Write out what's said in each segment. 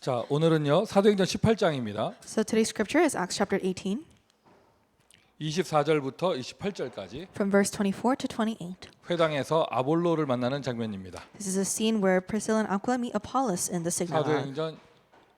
자, 오늘은요. 사도행전 18장입니다. So today's scripture is Acts chapter 18 24절부터 28절까지 from verse 24 to 28. 회당에서 아볼로를 만나는 장면입니다. This is a scene where Priscilla and Aquila meet Apollos in the synagogue. 사도행전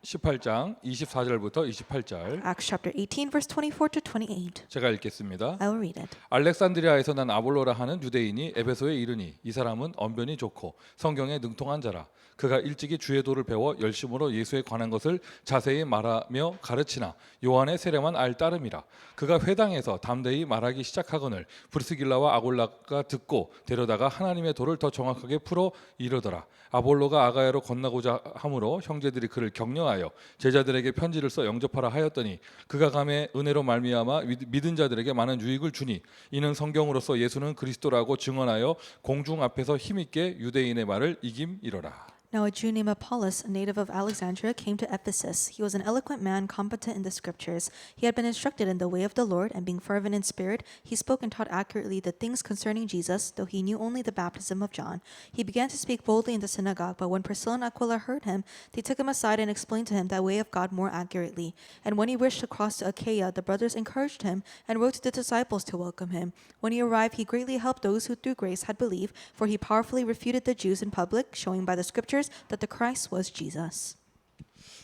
18장 24절부터 28절 Acts chapter 18 verse 24 to 28. 제가 읽겠습니다. I will read it. 알렉산드리아에서 난 아볼로라 하는 유대인이 에베소에 이르니 이 사람은 언변이 좋고 성경에 능통한 자라. 그가 일찍이 주의 도를 배워 열심으로 예수에 관한 것을 자세히 말하며 가르치나 요한의 세례만 알 따름이라. 그가 회당에서 담대히 말하기 시작하거늘 브리스길라와 아골라가 듣고 데려다가 하나님의 도를 더 정확하게 풀어 이르더라. 아볼로가 아가야로 건너고자 하므로 형제들이 그를 격려하여 제자들에게 편지를 써 영접하라 하였더니 그가 감에 은혜로 말미암아 믿은 자들에게 많은 유익을 주니 이는 성경으로서 예수는 그리스도라고 증언하여 공중 앞에서 힘있게 유대인의 말을 이김이로라. Now a Jew named Apollos, a native of Alexandria, came to Ephesus. He was an eloquent man, competent in the scriptures. He had been instructed in the way of the Lord, and being fervent in spirit, he spoke and taught accurately the things concerning Jesus, though he knew only the baptism of John. He began to speak boldly in the synagogue, but when Priscilla and Aquila heard him, they took him aside and explained to him the way of God more accurately. And when he wished to cross to Achaia, the brothers encouraged him and wrote to the disciples to welcome him. When he arrived, he greatly helped those who through grace had believed, for he powerfully refuted the Jews in public, showing by the scriptures that the Christ was Jesus.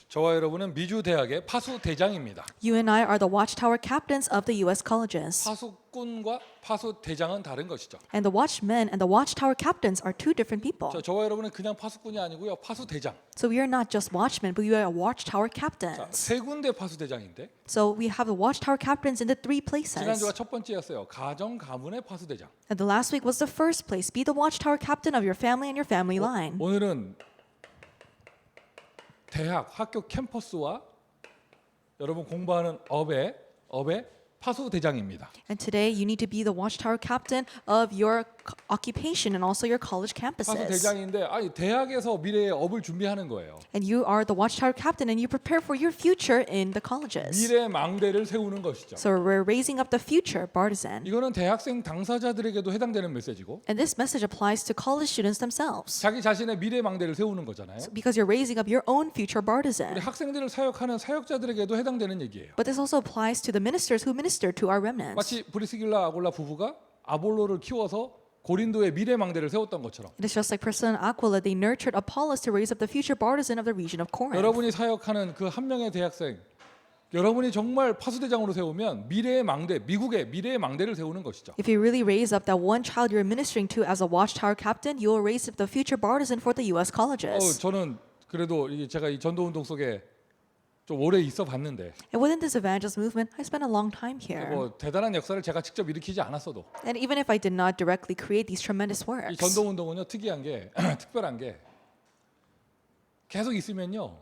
저와 여러분은 미주 대학의 파수 대장입니다. You and I are the watchtower captains of the U.S. colleges. 파수꾼과 파수 대장은 다른 것이죠. And the watchmen and the watchtower captains are two different people. 저와 여러분은 그냥 파수꾼이 아니고요. 파수 대장. So we are not just watchmen, but we are watchtower 자, captains. 세 군데 파수 대장인데 So we have the watchtower captains in the three places. 지난주가 첫 번째였어요. 가정 가문의 파수 대장. And the last week was the first place. Be the watchtower captain of your family and your family line. 오늘은 대학, 학교 캠퍼스와 여러분 공부하는 업의 파수 대장입니다. And today you need to be the watchtower captain of your occupation and also your college 파수 campuses. 대장인데 아니 대학에서 미래의 업을 준비하는 거예요. And you are the watchtower captain and you prepare for your future in the colleges. 미래의 망대를 세우는 것이죠. So we're raising up the future partisan. 이거는 대학생 당사자들에게도 해당되는 메시지고 And this message applies to college students themselves. 자기 자신의 미래 망대를 세우는 거잖아요. Because you're raising up your own future 우리 partisan. 학생들을 사역하는 사역자들에게도 해당되는 얘기예요. But this also applies to the ministers who minister to our remnants. 마치 브리스길라 아골라 부부가 아볼로를 키워서 고린도의 미래 망대를 세웠던 것처럼 It is just like Priscilla and Aquila, they nurtured Apollos to raise up the future partisan of the region of Corinth. 여러분이 사역하는 그 한 명의 대학생 여러분이 정말 파수대장으로 세우면 미래의 망대, 미국의 미래의 망대를 세우는 것이죠. If you really raise up that one child you're ministering to as a watchtower captain, you will raise up the future partisan for the U.S. colleges. 저는 그래도 제가 이 전도운동 속에 좀 오래 있어 봤는데 And within this evangelist movement, I spent a long time here. 뭐 대단한 역사를 제가 직접 일으키지 않았어도 And even if I did not directly create these tremendous 이 works, 전도운동은요 특이한 게 특별한 게 계속 있으면요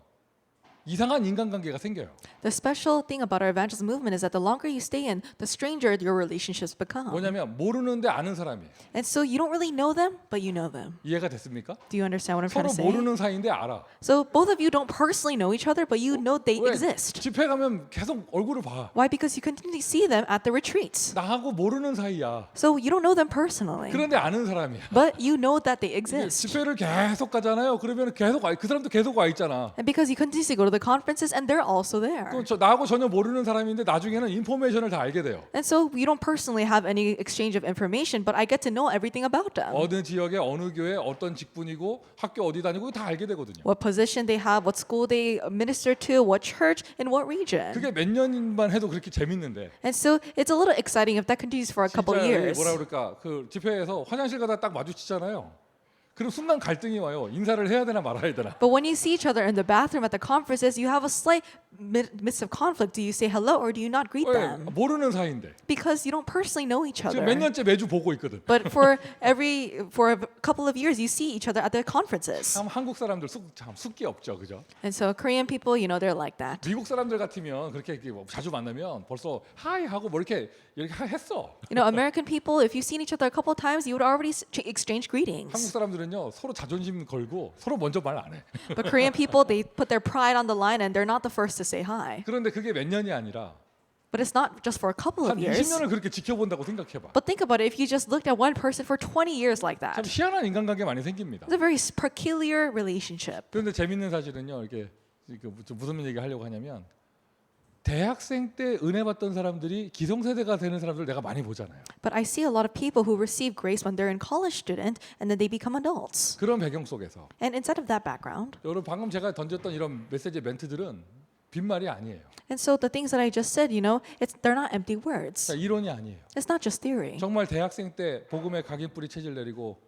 이상한 인간관계가 생겨요. the special thing about our evangelist movement is that the longer you stay in, the stranger your relationships become. 뭐냐면 모르는데 아는 사람이에요. And so you don't really know them, but you know them. 이해가 됐습니까? Do you understand what I'm 서로 trying to say? 모르는 사이인데 알아. So both of you don't personally know each other, but you know they 왜? exist. 집회 가면 계속 얼굴을 봐. Why? Because you continually see them at the retreats. 나하고 모르는 사이야. So you don't know them personally, 그런데 아는 사람이야. but you know that they exist. 집회를 계속 가잖아요. 그러면 계속 그 사람도 계속 와 있잖아. And because you continuously go to the conferences and they're also there. 또 나하고 전혀 모르는 사람인데 나중에는 인포메이션을 다 알게 돼요. And so we don't personally have any exchange of information, but I get to know everything about them. 어느 지역에 어느 교회 어떤 직분이고 학교 어디 다니고 다 알게 되거든요. What position they have, what school they minister to, what church, in what region. 그게 몇 년만 해도 그렇게 재밌는데 And so it's a little exciting if that continues for a couple 진짜 years. 뭐라 그럴까 그 집회에서 화장실 가다 딱 마주치잖아요. 그럼 순간 갈등이 와요. 인사를 해야 되나 말아야 되나. But when you see each other in the bathroom at the conferences, you have a slight midst of conflict. Do you say hello or do you not greet 왜? them? 모르는 사이인데 Because you don't personally know each other. 지금 몇 년째 매주 보고 있거든. But for a couple of years, you see each other at the conferences. 참 한국 사람들 참 숙기 없죠, 그죠? And so Korean people, you know, they're like that. 미국 사람들 같으면 그렇게 뭐 자주 만나면 벌써 하이 하고 뭐 이렇게 했어. You know, American people, if you've seen each other a couple of times, you would already exchange 한국 greetings. 사람들은요 서로 자존심 걸고 서로 먼저 말 안 해. But Korean people, they put their pride on the line and they're not the first to say hi. 그런데 그게 몇 년이 아니라 But it's not just for a couple of 한 years. 20년을 그렇게 지켜본다고 생각해봐. But think about it, if you just looked at one person for 20 years like 참 that, 희한한 인간관계 많이 생깁니다. it's a very peculiar relationship. 그런데 재밌는 사실은요 이렇게 무슨 얘기 하려고 하냐면 대학생 때 은혜 받던 사람들이 기성세대가 되는 사람들 내가 많이 보잖아요. But I see a lot of people who receive grace when they're in college student and then they become adults. 그런 배경 속에서 And inside of that background, 여러분 방금 제가 던졌던 이런 메시지 멘트들은 빈말이 아니에요. and so the things that I just said, they're not empty words. 자, 이론이 아니에요. It's not just theory. 정말 대학생 때 복음의 각인뿌리 체질 내리고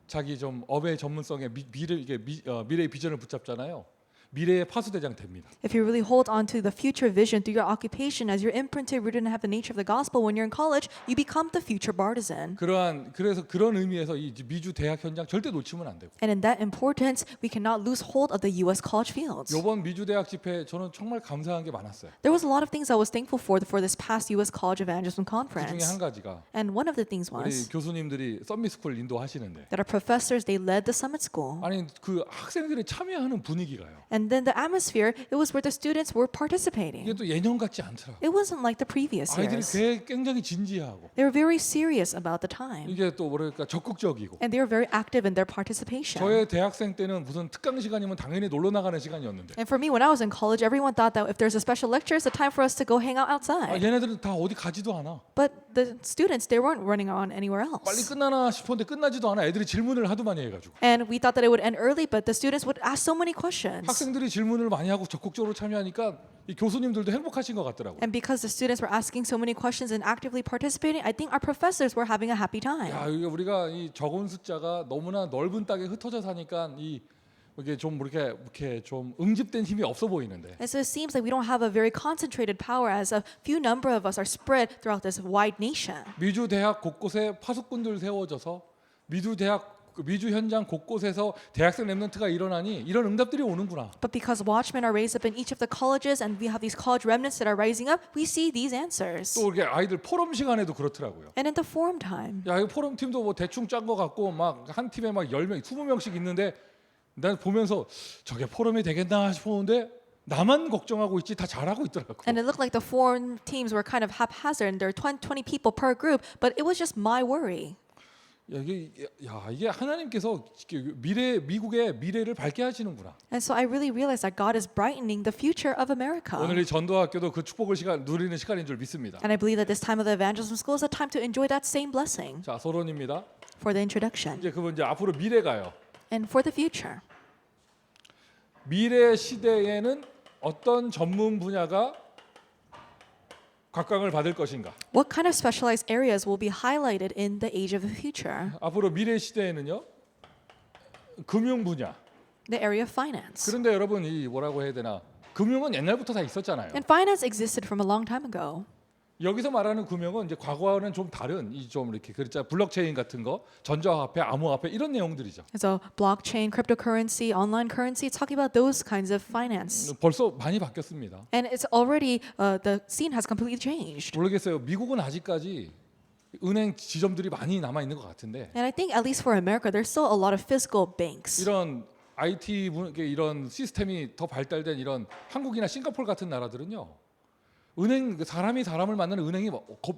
자기 좀 업의 전문성에 미래의 비전을 붙잡잖아요. 미래의 파수대장 됩니다. If you really hold on to the future vision through your occupation as you're imprinted, rooted, and have the nature of the gospel when you're in college, you become the future partisan. 그래서 그런 의미에서 이 미주 대학 현장 절대 놓치면 안 되고. And in that importance, we cannot lose hold of the U.S. college fields. 이번 미주 대학 집회 저는 정말 감사한 게 많았어요. There was a lot of things I was thankful for this past U.S. College Evangelism 그 중에 Conference. 한 가지가 And one of the things 우리 was 교수님들이 썸밋스쿨 인도하시는데 that our professors, they led the summit school. 아니 그 학생들이 참여하는 분위기가요. And then the atmosphere, it was where the students were participating. 이게 또 예년 같지 않더라고. It wasn't like the previous 아이들이 years. 굉장히 진지하고 They were very serious about the time. 이게 또 뭐랄까 적극적이고. And they were very active in their participation. 저의 대학생 때는 무슨 특강 시간이면 당연히 놀러 나가는 시간이었는데 And for me, when I was in college, everyone thought that if there's a special lecture, it's a time for us to go hang out outside. 얘네들은 다 어디 가지도 않아. But the students, they weren't running around anywhere 빨리 else. 끝나나 싶었는데 끝나지도 않아. 애들이 질문을 하도 많이 해가지고 And we thought that it would end early, but the students would ask so many questions. 학생들이 질문을 많이 하고 적극적으로 참여하니까 이 교수님들도 행복하신 것 같더라고. And because the students were asking so many questions and actively participating, I think our professors were having a happy time. 야, 이게 우리가 이 적은 숫자가 너무나 넓은 땅에 흩어져 사니까 이게 좀 이렇게 좀 응집된 힘이 없어 보이는데. And so it seems like we don't have a very concentrated power as a few number of us are spread throughout this wide nation. 미주 대학 곳곳에 파수꾼들 세워져서 미주 현장 곳곳에서 대학생 랩런트가 일어나니 이런 응답들이 오는구나. But because watchmen are raised up in each of the colleges and we have these college remnants that are rising up, we see these answers. 또 이렇게 아이들 포럼 시간에도 그렇더라고요. And in the forum time, 야, 이 포럼 팀도 뭐 대충 짠 거 같고 막 한 팀에 막 10명, 20명씩 있는데 난 보면서 저게 포럼이 되겠나 싶었는데 나만 걱정하고 있지 다 잘하고 있더라고. and it looked like the forum teams were kind of haphazard and there were 20 people per group, but it was just my worry. 이게 하나님께서 미국의 미래를 밝게 하시는구나. And so I really realized that God is brightening the future of America. 오늘 이 전도학교도 그 축복을 누리는 시간인 줄 믿습니다. And I believe that this time of the evangelism school is a time to enjoy that same blessing. 자, 소론입니다. For the introduction. 이제 앞으로 미래가요. And for the future. 미래 시대에는 어떤 전문 분야가 각광을 받을 것인가? What kind of specialized areas will be highlighted in the age of the future? 앞으로 미래 시대에는요. 금융 분야. The area of finance. 그런데 여러분 이 뭐라고 해야 되나? 금융은 옛날부터 다 있었잖아요. And finance existed from a long time ago. 여기서 말하는 금융은 이제 과거와는 좀 다른 좀 이렇게 그랬잖아 블록체인 같은 거, 전자화폐, 암호화폐 이런 내용들이죠. So blockchain, cryptocurrency, online currency, talking about those kinds of finance. 벌써 많이 바뀌었습니다. And it's already, the scene has completely changed. 모르겠어요. 미국은 아직까지 은행 지점들이 많이 남아 있는 것 같은데 And I think at least for America, there's still a lot of physical banks. 이런 IT 이런 시스템이 더 발달된 이런 한국이나 싱가포르 같은 나라들은요. 사람이 사람을 만나는 은행이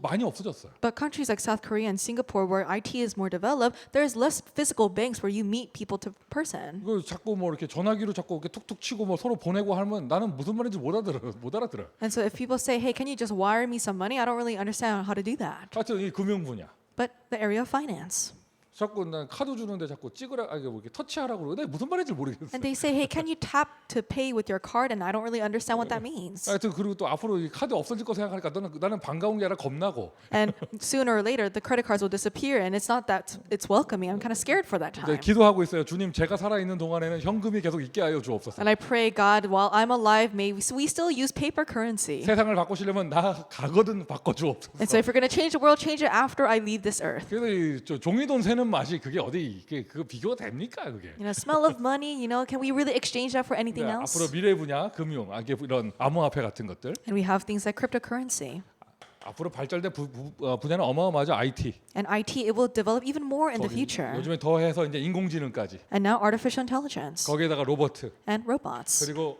많이 없어졌어요. But countries like South Korea and Singapore, where IT is more developed, there's less physical banks where you meet people to person. 그 자꾸 뭐 이렇게 전화기로 자꾸 이렇게 툭툭 치고 뭐 서로 보내고 하면 나는 무슨 말인지 못 알아들어. And so if people say, "Hey, can you just wire me some money?" I don't really understand how to do that. 하여튼 이 금융 분야. But the area of finance. 자꾸 난 카드 주는데 자꾸 찍으라 뭐 이렇게 터치하라고 그러고 내가 무슨 말인지 모르겠어. And they say, "Hey, can you tap to pay with your card?" And I don't really understand what that means. 하여튼 그리고 또 앞으로 이 카드 없어질 거 생각하니까 나는 반가운 게 아니라 겁나고. And sooner or later, the credit cards will disappear, and it's not that it's welcoming. I'm kind of scared for that 이제 time. 기도하고 있어요. 주님, 제가 살아 있는 동안에는 현금이 계속 있게 하여 주옵소서. And I pray, God, while I'm alive, may we still use paper currency. 세상을 바꾸시려면 나 가거든 바꿔 주옵소서. And so if you're going to change the world, change it after I leave this earth. 그래서 이 종이돈 세는 맛이 그게 어디 그거 비교가 됩니까 그게? Smell of money, can we really exchange that for anything else? 앞으로 미래 분야 금융, 이런 암호화폐 같은 것들. And we have things like cryptocurrency. 앞으로 발달된 분야는 어마어마하죠. IT. And IT, it will develop even more in the future. 요즘에 더해서 이제 인공지능까지. And now artificial intelligence 거기에다가 로봇. and robots. 그리고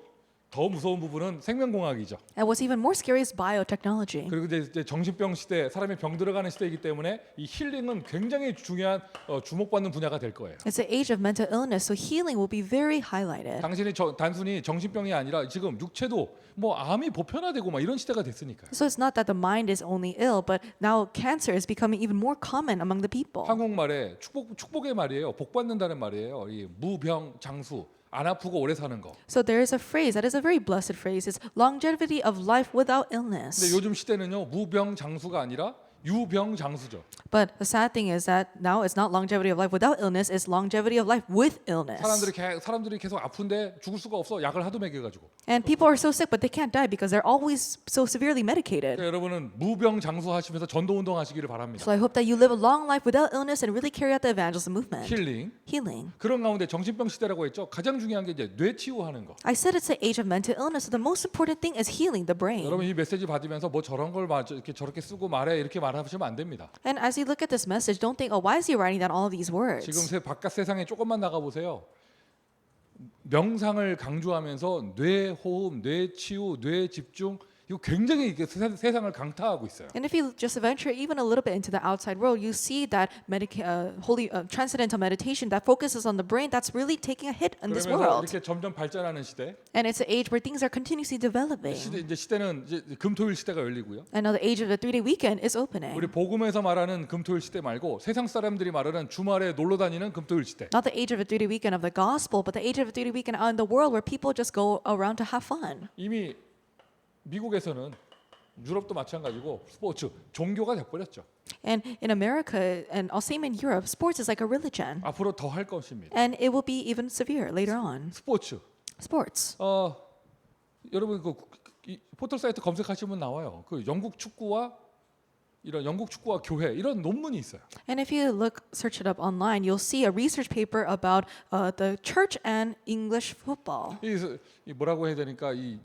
더 무서운 부분은 생명공학이죠. And what's even more scary is biotechnology. 그리고 이제 정신병 시대, 사람이 병 들어가는 시대이기 때문에 이 힐링은 굉장히 중요한 주목받는 분야가 될 거예요. It's the age of mental illness, so healing will be very highlighted. 당신이 단순히 정신병이 아니라 지금 육체도 뭐 암이 보편화되고 막 이런 시대가 됐으니까요. So it's not that the mind is only ill, but now cancer is becoming even more common among the people. 한국말에 축복의 말이에요. 복 받는다는 말이에요. 이 무병장수, 안 아프고 오래 사는 거. So there is a phrase that is a very blessed phrase. It's longevity of life without illness. 근데 요즘 시대는요 무병장수가 아니라 유병장수죠. But the sad thing is that now it's not longevity of life without illness, it's longevity of life with illness. 사람들이 계속 아픈데 죽을 수가 없어. 약을 하도 먹여가지고. And people are so sick, but they can't die because they're always so severely medicated. 그러니까 여러분은 무병장수하시면서 전도운동 하시기를 바랍니다. So I hope that you live a long life without illness and really carry out the evangelism movement. 힐링. Healing. 그런 가운데 정신병 시대라고 했죠. 가장 중요한 게 이제 뇌 치유하는 거. I said it's the age of mental illness, so the most important thing is healing the brain. 여러분 이 메시지 받으면서 뭐 저런 걸 이렇게 저렇게 쓰고 말해 이렇게 말하시면 안 됩니다. And as you look at this message, don't think, oh, why is he writing down all of these words? 지금 바깥 세상에 조금만 나가 보세요. 명상을 강조하면서 뇌 호흡, 뇌 치유, 뇌 집중 이거 굉장히 이게 세상을 강타하고 있어요. And if you just venture even a little bit into the outside world, you see that transcendental meditation that focuses on the brain that's really taking a hit in this 그러면서 world. 이렇게 점점 발전하는 시대. And it's an age where things are continuously developing. 시대는 이제 금토일 시대가 열리고요. And now the age of the 3-day weekend is opening. 우리 복음에서 말하는 금토일 시대 말고 세상 사람들이 말하는 주말에 놀러 다니는 금토일 시대. Not the age of the 3-day weekend of the gospel, but the age of the 3-day weekend out in the world where people just go around to have fun. 이미 미국에서는 유럽도 마찬가지고 스포츠 종교가 돼버렸죠. And in America, and I'll say in Europe, sports is like a religion. 앞으로 더 할 것입니다. And it will be even severe later on. 스포츠. Sports. 여러분 이 포털 사이트 검색하시면 나와요. 그 영국 축구와 교회 이런 논문이 있어요. And if you search it up online, you'll see a research paper about the church and English football. 이 뭐라고 해야 되니까 이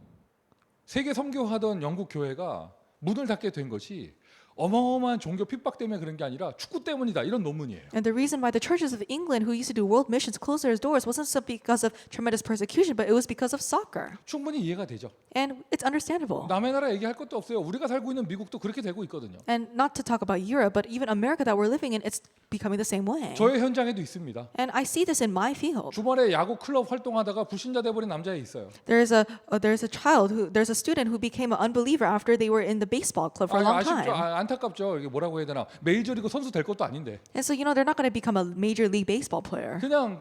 세계 선교하던 영국 교회가 문을 닫게 된 것이 어마어마한 종교 핍박 때문에 그런 게 아니라 축구 때문이다 이런 논문이에요. And the reason why the churches of England who used to do world missions closed their doors wasn't so because of tremendous persecution, but it was because of soccer. 충분히 이해가 되죠. And it's understandable. 남의 나라 얘기할 것도 없어요. 우리가 살고 있는 미국도 그렇게 되고 있거든요. And not to talk about Europe, but even America that we're living in, it's becoming the same way. 저의 현장에도 있습니다. And I see this in my field. 주말에 야구 클럽 활동하다가 불신자 돼버린 남자애 있어요. There's a student who became an unbeliever after they were in the baseball club for a long 아쉽죠. time. 안타깝죠. 이게 뭐라고 해야 되나? 메이저리그 선수 될 것도 아닌데. And so they're not going to become a major league baseball player. 그냥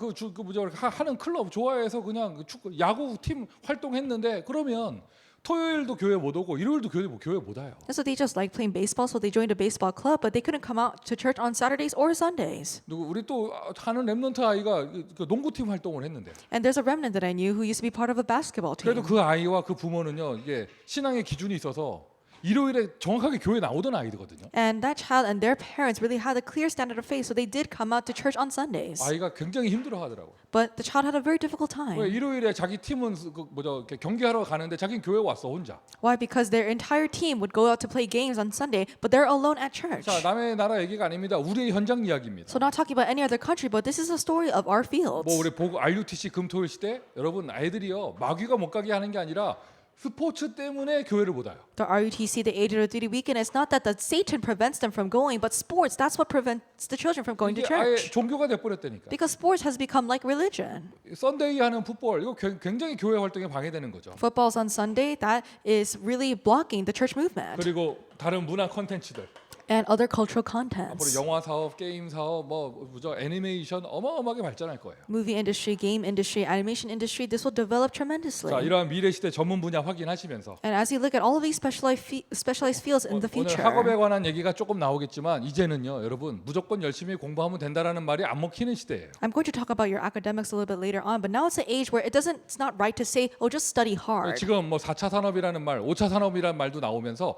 하는 클럽 좋아해서 그냥 야구 팀 활동했는데 그러면 토요일도 교회 못 오고 일요일도 교회 못 와요. And so they just like playing baseball, so they joined a baseball club, but they couldn't come out to church on Saturdays or Sundays. 우리 또 하는 랩런트 아이가 그 농구팀 활동을 했는데. And there's a remnant that I knew who used to be part of a basketball team. 그래도 그 아이와 그 부모는요 이게 신앙의 기준이 있어서 일요일에 정확하게 교회 나오던 아이들거든요. And that child and their parents really had a clear standard of faith, so they did come out to church on Sundays. 아이가 굉장히 힘들어하더라고. But the child had a very difficult 왜 time. 일요일에 자기 팀은 이렇게 경기하러 가는데 자기는 교회 왔어 혼자. Why? Because their entire team would go out to play games on Sunday, but they're alone at church. 자, 남의 나라 얘기가 아닙니다. 우리의 현장 이야기입니다. So not talking about any other country, but this is a story of our fields. 뭐 우리 RUTC 금토일 시대 여러분 아이들이요 마귀가 못 가게 하는 게 아니라 스포츠 때문에 교회를 못 와요. The RUTC, the age of the 3-day weekend, it's not that the Satan prevents them from going, but sports, that's what prevents the children from going to 이게 아예 church. 종교가 돼버렸다니까. Because sports has become like religion. 썬데이 하는 풋볼 이거 굉장히 교회 활동에 방해되는 거죠. Football's on Sunday, that is really blocking the church movement. 그리고 다른 문화 콘텐츠들 And other cultural 앞으로 contents. 영화 사업, 게임 사업, 애니메이션 어마어마하게 발전할 거예요. Movie industry, game industry, animation industry, this will develop tremendously. 자, 이러한 미래 시대 전문 분야 확인하시면서 And as you look at all of these specialized fields in the 오늘 future, 학업에 관한 얘기가 조금 나오겠지만 이제는요, 여러분 무조건 열심히 공부하면 된다라는 말이 안 먹히는 시대예요. I'm going to talk about your academics a little bit later on, but now it's an age where it's not right to say, oh, just study hard. 지금 4차 산업이라는 말, 5차 산업이라는 말도 나오면서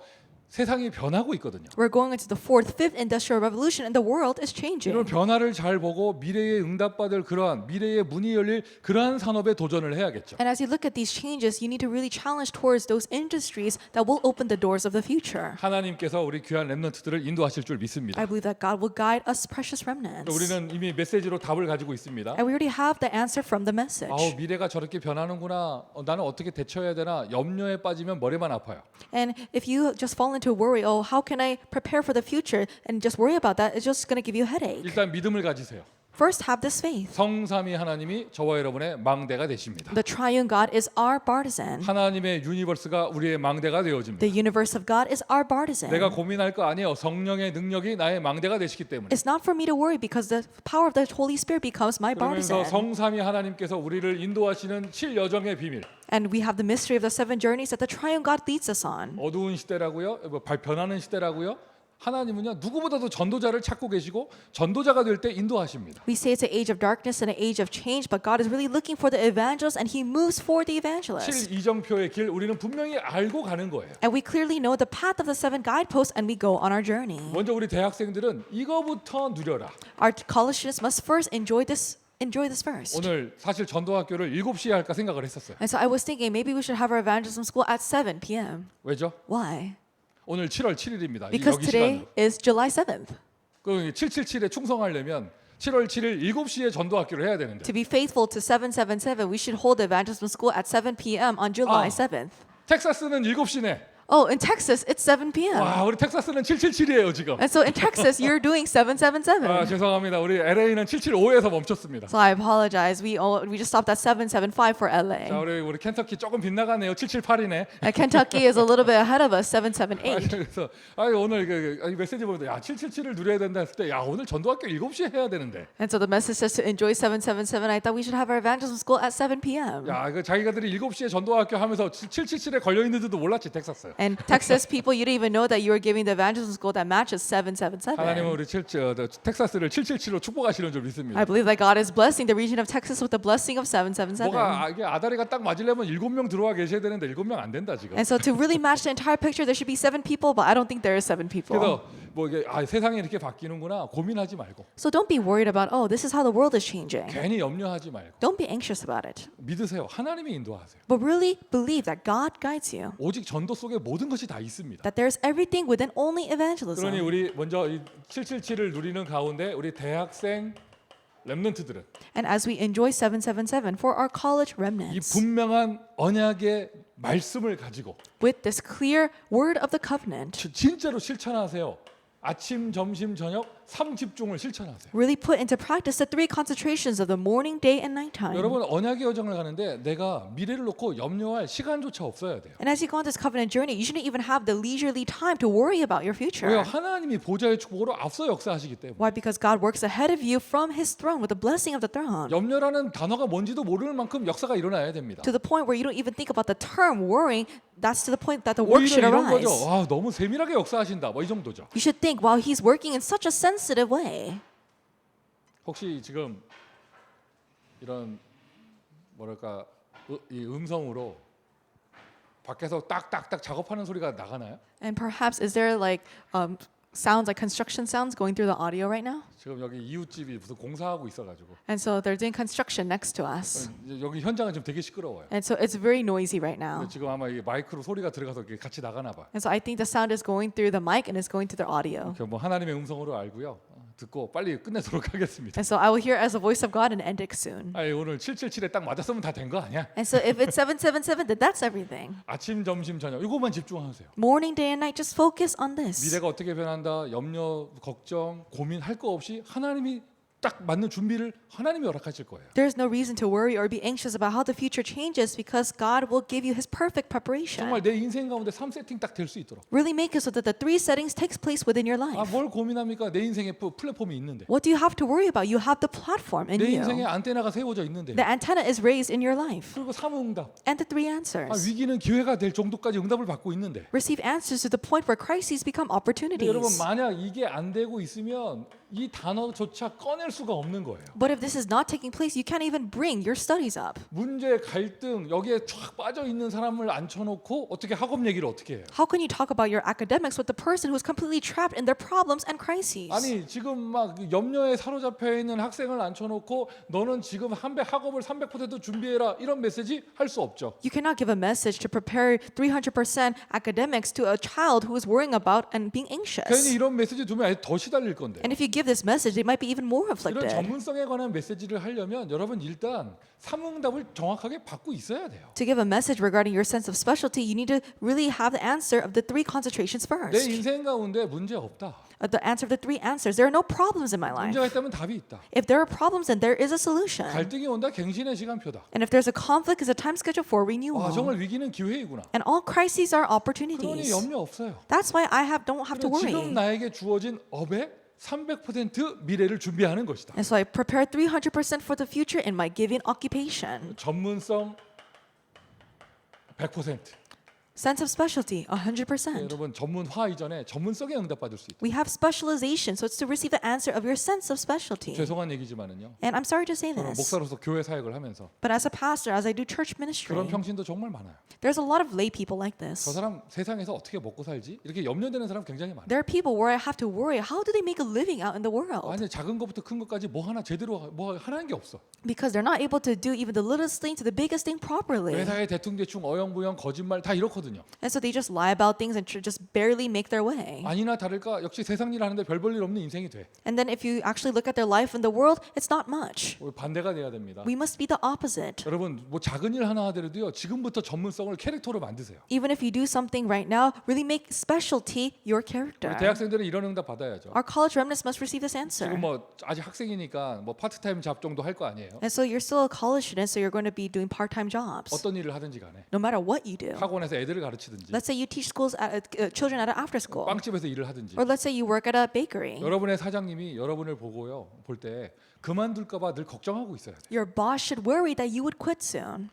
세상이 변하고 있거든요. We're going into the fourth, fifth industrial revolution, and the world is 이런 changing. 변화를 잘 보고 미래에 응답받을 그러한 미래의 문이 열릴 그러한 산업에 도전을 해야겠죠. And as you look at these changes, you need to really challenge towards those industries that will open the doors of the future. 하나님께서 우리 귀한 렘넌트들을 인도하실 줄 믿습니다. I believe that God will guide us precious remnants. 우리는 이미 메시지로 답을 가지고 있습니다. And we already have the answer from the 아우 message. 미래가 저렇게 변하는구나. 나는 어떻게 대처해야 되나. 염려에 빠지면 머리만 아파요. And if you just fall into worry, oh, how can I prepare for the future, and just worry about that, it's just going to give you a headache. 일단 믿음을 가지세요. First, have this faith. 성삼위 하나님이 저와 여러분의 망대가 되십니다. The triune God is our partisan. 하나님의 유니버스가 우리의 망대가 되어집니다. The universe of God is our partisan. 내가 고민할 거 아니에요. 성령의 능력이 나의 망대가 되시기 때문에. It's not for me to worry because the power of the Holy Spirit becomes my 그러면서 partisan. 성삼위 하나님께서 우리를 인도하시는 7여정의 비밀. And we have the mystery of the 7 journeys that the triune God leads us on. 어두운 시대라고요. 변하는 시대라고요. 하나님은요 누구보다도 전도자를 찾고 계시고 전도자가 될 때 인도하십니다. We say it's an age of darkness and an age of change, but God is really looking for the evangelists, and He moves for the evangelists. 7이정표의 길 우리는 분명히 알고 가는 거예요. And we clearly know the path of the 7 guideposts, and we go on our journey. 먼저 우리 대학생들은 이거부터 누려라. Our college students must first enjoy this first. 오늘 사실 전도학교를 7시에 할까 생각을 했었어요. And so I was thinking maybe we should have our evangelism school at 7 p.m. 왜죠? Why? 오늘 7월 7일입니다. Because 여기 today 시간으로. is July 7th. 그 777에 충성하려면 7월 7일 7시에 전도학교를 해야 되는데. To be faithful to 777, we should hold the evangelism school at 7 p.m. on July 7th. 텍사스는 7시네. Oh, in Texas, it's 7 p.m. 와, 우리 텍사스는 777이에요, 지금. And so in Texas, you're doing 777. 아, 죄송합니다. 우리 LA는 775에서 멈췄습니다. So I apologize. We just stopped at 775 for 자, LA. 우리 켄터키 조금 빗나가네요. 778이네. And Kentucky is a little bit ahead of us, 778. 그래서 오늘 메시지 보면 야, 777을 누려야 된다 했을 때 야, 오늘 전도학교 7시에 해야 되는데. And so the message says to enjoy 777. I thought we should have our evangelism school at 7 p.m. 야, 자기가들이 7시에 전도학교 하면서 777에 걸려 있는지도 몰랐지, 텍사스. And Texas people, you didn't even know that you were giving the evangelism school that matches 777. 하나님은 우리 텍사스를 777로 축복하시는 줄 믿습니다. I believe that God is blessing the region of Texas with the blessing of 777. 뭐가 이게 아다리가 딱 맞으려면 7명 들어와 계셔야 되는데 7명 안 된다 지금. And so to really match the entire picture, there should be 7 people, but I don't think there are 7 people. 그래서 뭐 이게 세상이 이렇게 바뀌는구나 고민하지 말고 So don't be worried about, oh, this is how the world is changing. 괜히 염려하지 말고 Don't be anxious about it. 믿으세요. 하나님이 인도하세요. But really believe that God guides you. 오직 전도 속에 모든 것이 다 있습니다. That there's everything within only 그러니 evangelism. 우리 먼저 이 777을 누리는 가운데 우리 대학생 렘넌트들은 And as we enjoy 777 for our college 이 remnants, 분명한 언약의 말씀을 가지고 with this clear word of the covenant, 진짜로 실천하세요. 아침, 점심, 저녁 3집중을 실천하세요. really put into practice the 3 concentrations of the morning, day, and nighttime. 여러분 언약의 여정을 가는데 내가 미래를 놓고 염려할 시간조차 없어야 돼요. And as you go on this covenant journey, you shouldn't even have the leisurely time to worry about your 왜요? future. 하나님이 보좌의 축복으로 앞서 역사하시기 때문에. Why? Because God works ahead of you from His throne with the blessing of the throne. 염려라는 단어가 뭔지도 모르는 만큼 역사가 일어나야 됩니다. To the point where you don't even think about the term worrying, that's to the point that the work 오히려 should 이런 arise. 거죠. 와, 너무 세밀하게 역사하신다. 뭐 이 정도죠. You should think, wow, He's working in such a sensitive way. 혹시 지금 이런 뭐랄까 이 음성으로 밖에서 딱딱딱 작업하는 소리가 나가나요? And perhaps, is there like sounds like construction sounds going through the audio right now? 지금 여기 이웃집이 무슨 공사하고 있어가지고 And so they're doing construction next to us. 여기 현장은 좀 되게 시끄러워요. And so it's very noisy right now. 지금 아마 이게 마이크로 소리가 들어가서 이게 같이 나가나 봐요. And so I think the sound is going through the mic and is going to their audio. 뭐 하나님의 음성으로 알고요. 듣고 빨리 끝내도록 하겠습니다. And so I will hear as the voice of God and end it soon. 아니 오늘 777에 딱 맞았으면 다 된 거 아니야? And so if it's 777, then that's everything. 아침, 점심, 저녁 이것만 집중하세요. Morning, day, and night, just focus on this. 미래가 어떻게 변한다, 염려, 걱정, 고민할 거 없이 하나님이 딱 맞는 준비를 하나님이 허락하실 거예요. There's no reason to worry or be anxious about how the future changes because God will give you His perfect preparation. 정말 내 인생 가운데 3세팅 딱 될 수 있도록. Really make it so that the 3 settings takes place within your life. 뭘 고민합니까? 내 인생에 플랫폼이 있는데. What do you have to worry about? You have the platform in 내 인생에 you. 안테나가 세워져 있는데. The antenna is raised in your life. 그리고 사무응답. And the 3 answers. 위기는 기회가 될 정도까지 응답을 받고 있는데. Receive answers to the point where crises become 근데 여러분 opportunities. 만약 이게 안 되고 있으면 이 단어조차 꺼낼 수가 없는 거예요. But if this is not taking place, you can't even bring your studies up. 문제, 갈등 여기에 쫙 빠져 있는 사람을 앉혀놓고 어떻게 학업 얘기를 어떻게 해요? How can you talk about your academics with the person who's completely trapped in their problems and crises? 아니 지금 막 염려에 사로잡혀 있는 학생을 앉혀놓고 너는 지금 학업을 300% 준비해라 이런 메시지 할 수 없죠. You cannot give a message to prepare 300% academics to a child who is worrying about and being 괜히 anxious. 이런 메시지 두면 더 시달릴 건데. And if you give this message, they might be even more 이런 afflicted. 전문성에 관한 메시지를 하려면 여러분 일단 사문응답을 정확하게 받고 있어야 돼요. To give a message regarding your sense of specialty, you need to really have the answer of the 3 concentrations 내 first. 인생 가운데 문제 없다. The answer of the 3 answers. There are no problems in my life. 문제가 있다면 답이 있다. If there are problems, then there is a solution. 갈등이 온다 갱신의 시간표다. And if there's a conflict, it's a time schedule for 와 renewal. 정말 위기는 기회이구나. And all crises are 그러니 opportunities. 염려 없어요. That's why I don't have to 그리고 지금 worry. 나에게 주어진 업의 300% 미래를 준비하는 것이다. And so I prepare 300% for the future in my given occupation. 전문성 100%. Sense of specialty, 100%. 여러분 전문화 이전에 전문성에 응답받을 수 있다. We have specialization, so it's to receive the answer of your sense of specialty. 죄송한 얘기지만은요. And I'm sorry to say 저는 this, 목사로서 교회 사역을 하면서 but as a pastor, as I do church ministry, 그런 평신도 정말 많아요. there's a lot of lay people like 저 this. 사람 세상에서 어떻게 먹고 살지? 이렇게 염려되는 사람 굉장히 많아요. There are people where I have to worry, how do they make a living out in the world? 아니 작은 것부터 큰 것까지 뭐 하나 제대로 뭐 하나는 게 없어. Because they're not able to do even the littlest thing to the biggest thing properly. 회사에 대충대충 어영부영 거짓말 다 이렇거든요. And so they just lie about things and just barely make their way. 아니나 다를까 역시 세상 일 하는데 별 볼 일 없는 인생이 돼. And then if you actually look at their life in the world, it's not much. 반대가 돼야 됩니다. We must be the opposite. 여러분 뭐 작은 일 하나 하더라도요 지금부터 전문성을 캐릭터로 만드세요. Even if you do something right now, really make specialty your 우리 character. 대학생들은 이런 응답 받아야죠. Our college remnants must receive this answer. 지금 뭐 아직 학생이니까 뭐 파트타임 잡 정도 할 거 아니에요. And so you're still a college student, so you're going to be doing part-time jobs. 어떤 일을 하든지 간에 No matter what you do. 학원에서 애들을 가르치든지 Let's say you teach children at an after school. 빵집에서 일을 하든지 Or let's say you work at a bakery. 여러분의 사장님이 여러분을 보고요 볼 때 그만둘까봐 늘 걱정하고 있어야 돼. Your boss should worry that you would quit soon.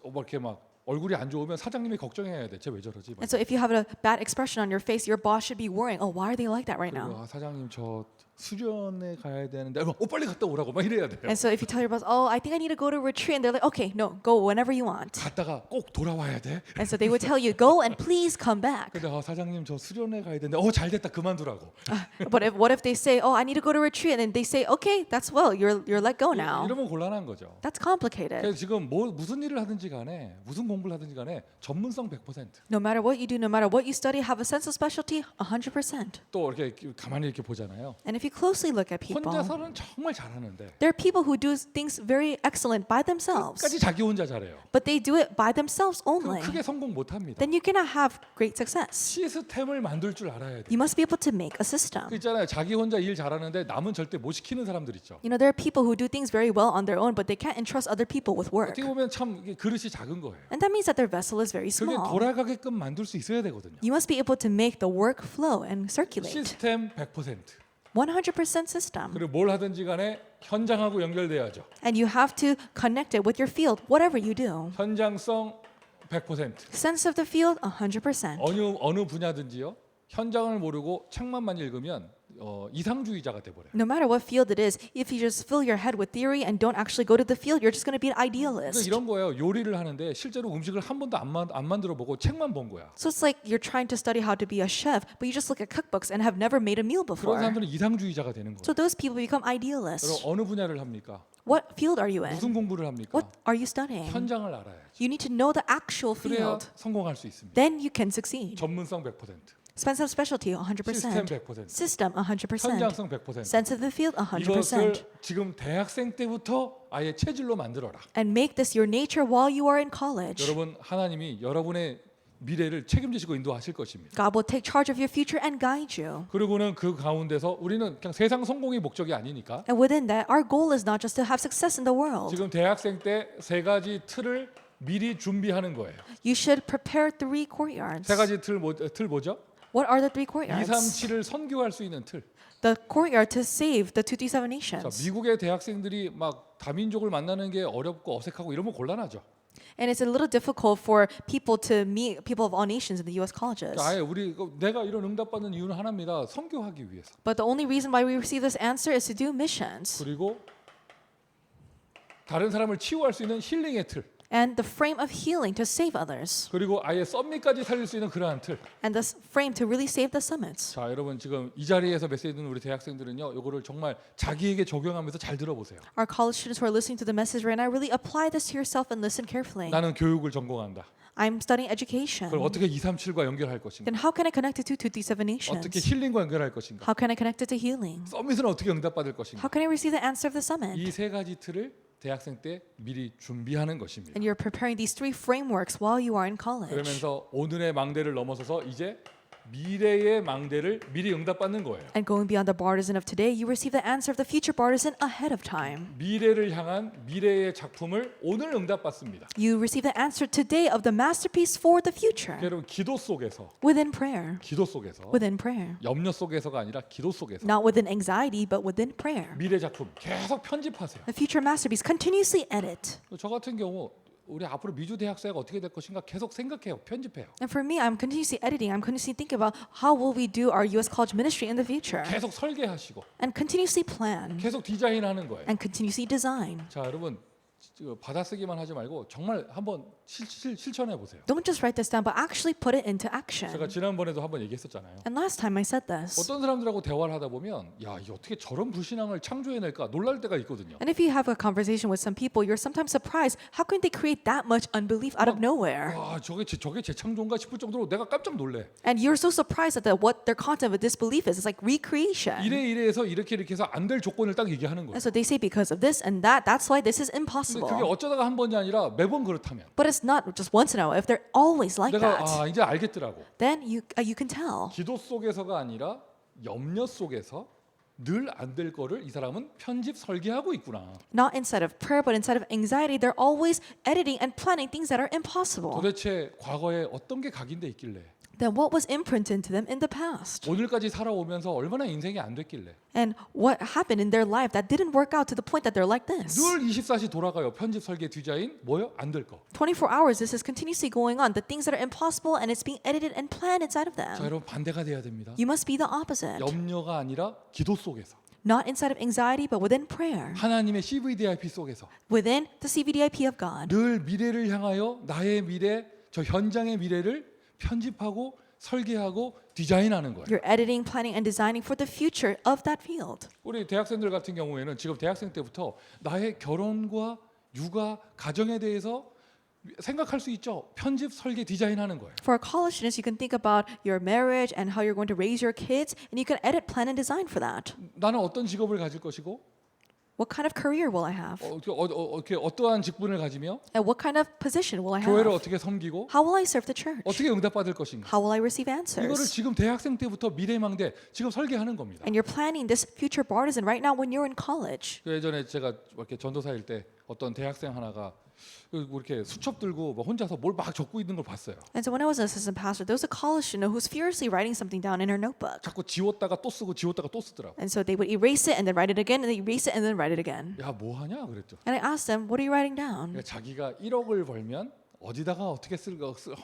뭐 이렇게 막 얼굴이 안 좋으면 사장님이 걱정해야 돼. 쟤 왜 저러지? 막. And so if you have a bad expression on your face, your boss should be worrying, oh, why are they like that right 그리고 now? 아, 사장님 저 수련회 가야 되는데 빨리 갔다 오라고 막 이래야 돼요. And so if you tell your boss, oh, I think I need to go to retreat, and they're like, okay, no, go whenever you want. 갔다가 꼭 돌아와야 돼. And so they would tell you, go and please come back. 근데 사장님 저 수련회 가야 되는데 잘 됐다 그만두라고. But what if they say, oh, I need to go to retreat, and then they say, okay, that's well, you're let go now. 이러면 곤란한 거죠. That's complicated. 그래서 지금 무슨 일을 하든지 간에 무슨 공부를 하든지 간에 전문성 100%. No matter what you do, no matter what you study, have a sense of specialty, 100%. 또 이렇게 가만히 이렇게 보잖아요. And if you closely look at people, 혼자서는 정말 잘하는데 there are people who do things very excellent by themselves, 끝까지 자기 혼자 잘해요. but they do it by themselves 그럼 only. 크게 성공 못 합니다. Then you cannot have great success. 시스템을 만들 줄 알아야 돼. You must be able to make a system. 그 있잖아요. 자기 혼자 일 잘하는데 남은 절대 못 시키는 사람들 있죠. You know, there are people who do things very well on their own, but they can't entrust other people with work. 어떻게 보면 참 이게 그릇이 작은 거예요. And that means that their vessel is very 그게 small. 돌아가게끔 만들 수 있어야 되거든요. You must be able to make the work flow and circulate. 시스템 100%. 100% system. 그리고 뭘 하든지 간에 현장하고 연결돼야죠. And you have to connect it with your field, whatever you do. 현장성 100%. Sense of the field, 100%. 어느 분야든지요. 현장을 모르고 책만 읽으면 이상주의자가 돼 버려요. No matter what field it is, if you just fill your head with theory and don't actually go to the field, you're just going to be an 그러니까 idealist. 이런 거예요. 요리를 하는데 실제로 음식을 한 번도 안 만들어 보고 책만 본 거야. So it's like you're trying to study how to be a chef, but you just look at cookbooks and have never made a meal 그런 before. 사람들은 이상주의자가 되는 거예요. So those people become 그럼 idealists. 어느 분야를 합니까? What field are you 무슨 in? 공부를 합니까? What are you studying? 현장을 알아야죠. You need to know the actual 그래야 field. 성공할 수 있습니다. Then you can succeed. 전문성 100%, Sense of specialty, 시스템 100%. 100%, System, 100%. 현장성 100%. Sense of the field, 이것을 100%. 지금 대학생 때부터 아예 체질로 만들어라. And make this your nature while you are in college. 여러분 하나님이 여러분의 미래를 책임지시고 인도하실 것입니다. God will take charge of your future and guide you. 그리고는 그 가운데서 우리는 그냥 세상 성공이 목적이 아니니까 And within that, our goal is not just to have success in the world. 지금 대학생 때 세 가지 틀을 미리 준비하는 거예요. You should prepare 3 courtyards. 세 가지 틀 뭐죠? What are the 3 2, courtyards? 3, 7을 선교할 수 있는 틀. The courtyard to save the 237 자, nations. 미국의 대학생들이 막 다민족을 만나는 게 어렵고 어색하고 이러면 곤란하죠. And it's a little difficult for people to meet people of all nations in the U.S. colleges. 아예 내가 이런 응답받는 이유는 하나입니다. 선교하기 위해서. But the only reason why we receive this answer is to do missions. 그리고 다른 사람을 치유할 수 있는 힐링의 틀. And the frame of healing to save others. 그리고 아예 썸밋까지 살릴 수 있는 그러한 틀. And the frame to really save the summits. 자, 여러분 지금 이 자리에서 메시지 듣는 우리 대학생들은요. 이거를 정말 자기에게 적용하면서 잘 들어보세요. Our college students who are listening to the message right now, really apply this to yourself and listen carefully. 나는 교육을 전공한다. I'm studying education. 그걸 어떻게 237과 연결할 것인가? Then how can I connect it to 237 nations? 어떻게 힐링과 연결할 것인가? How can I connect it to healing? 서밋은 어떻게 응답받을 것인가? How can I receive the answer of the summit? 이 세 가지 틀을 대학생 때 미리 준비하는 것입니다. And you're preparing these three frameworks while you are in college. 그러면서 오늘의 망대를 넘어서서 이제 미래의 망대를 미리 응답받는 거예요. And going beyond the partisan of today, you receive the answer of the future partisan ahead of time. 미래를 향한 미래의 작품을 오늘 응답받습니다. You receive the answer today of the masterpiece for the future. 여러분 기도 속에서 Within prayer. 기도 속에서 Within prayer. 염려 속에서가 아니라 기도 속에서 Not within anxiety, but within prayer. 미래 작품 계속 편집하세요. The future masterpiece continuously edit. 저 같은 경우 우리 앞으로 미주 대학사가 어떻게 될 것인가 계속 생각해요. 편집해요. And for me, I'm continuously editing. I'm continuously thinking about how will we do our U.S. college ministry in the future. 계속 설계하시고 And continuously plan. 계속 디자인하는 거예요. And continuously design. 자, 여러분 받아쓰기만 하지 말고 정말 한번 실천해 보세요. Don't just write this down, but actually put it into action. 제가 지난번에도 한번 얘기했었잖아요. And last time I said this. 어떤 사람들하고 대화를 하다 보면 야, 이 어떻게 저런 불신앙을 창조해낼까 놀랄 때가 있거든요. And if you have a conversation with some people, you're sometimes surprised. How can they create that much unbelief out of nowhere? 와, 저게 재창조인가 싶을 정도로 내가 깜짝 놀래. And you're so surprised at what their content of disbelief is. It's like recreation. 이래서 이렇게 해서 안 될 조건을 딱 얘기하는 거예요. And so they say because of this and that, that's why this is 근데 impossible. 그게 어쩌다가 한 번이 아니라 매번 그렇다면 But it's not just once in a while. If they're always like 내가 that, 이제 알겠더라고. then you can tell. 기도 속에서가 아니라 염려 속에서 늘 안 될 거를 이 사람은 편집 설계하고 있구나. Not inside of prayer, but inside of anxiety, they're always editing and planning things that are impossible. 도대체 과거에 어떤 게 각인돼 있길래 Then what was imprinted into them in the past? 오늘까지 살아오면서 얼마나 인생이 안 됐길래 And what happened in their life that didn't work out to the point that they're like this? 늘 24시 돌아가요. 편집 설계 디자인 뭐요? 안 될 거. 24 hours, this is continuously going on. The things that are impossible and it's being edited and planned inside of 자, them. 여러분 반대가 돼야 됩니다. You must be the opposite. 염려가 아니라 기도 속에서 Not inside of anxiety, but within prayer. 하나님의 CVDIP 속에서 Within the CVDIP of God. 늘 미래를 향하여 나의 미래, 저 현장의 미래를 편집하고 설계하고 디자인하는 거예요. You're editing, planning, and designing for the future of that field. 우리 대학생들 같은 경우에는 지금 대학생 때부터 나의 결혼과 육아, 가정에 대해서 생각할 수 있죠. 편집, 설계, 디자인하는 거예요. For college students, you can think about your marriage and how you're going to raise your kids, and you can edit, plan, and design for that. 나는 어떤 직업을 가질 것이고 What kind of career will I have? 어떠한 직분을 가지며 And what kind of position will I 교회를 have? 어떻게 섬기고 How will I serve the church? 어떻게 응답받을 것인가. How will I receive 이거를 answers? 지금 대학생 때부터 미래망대 지금 설계하는 겁니다. And you're planning this future partisan right now when you're in college. 예전에 제가 이렇게 전도사일 때 어떤 대학생 하나가 이렇게 수첩 들고 뭐 혼자서 뭘 막 적고 있는 걸 봤어요. And so when I was an assistant pastor, there was a college student who's furiously writing something down in her notebook. 자꾸 지웠다가 또 쓰고 지웠다가 또 쓰더라고. And so they would erase it and then write it again, and they erase it and then write it again. 야, 뭐 하냐 그랬죠. And I asked them, what are you writing down? 그러니까 자기가 1억을 벌면 어디다가 어떻게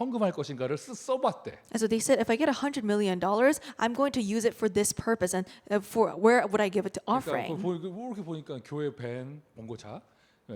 헌금할 것인가를 써봤대. And so they said, if I get $100 million, I'm going to use it for this purpose, and for where would I give it to 그러니까 offering? 이렇게 보니까 교회 밴, 봉고차,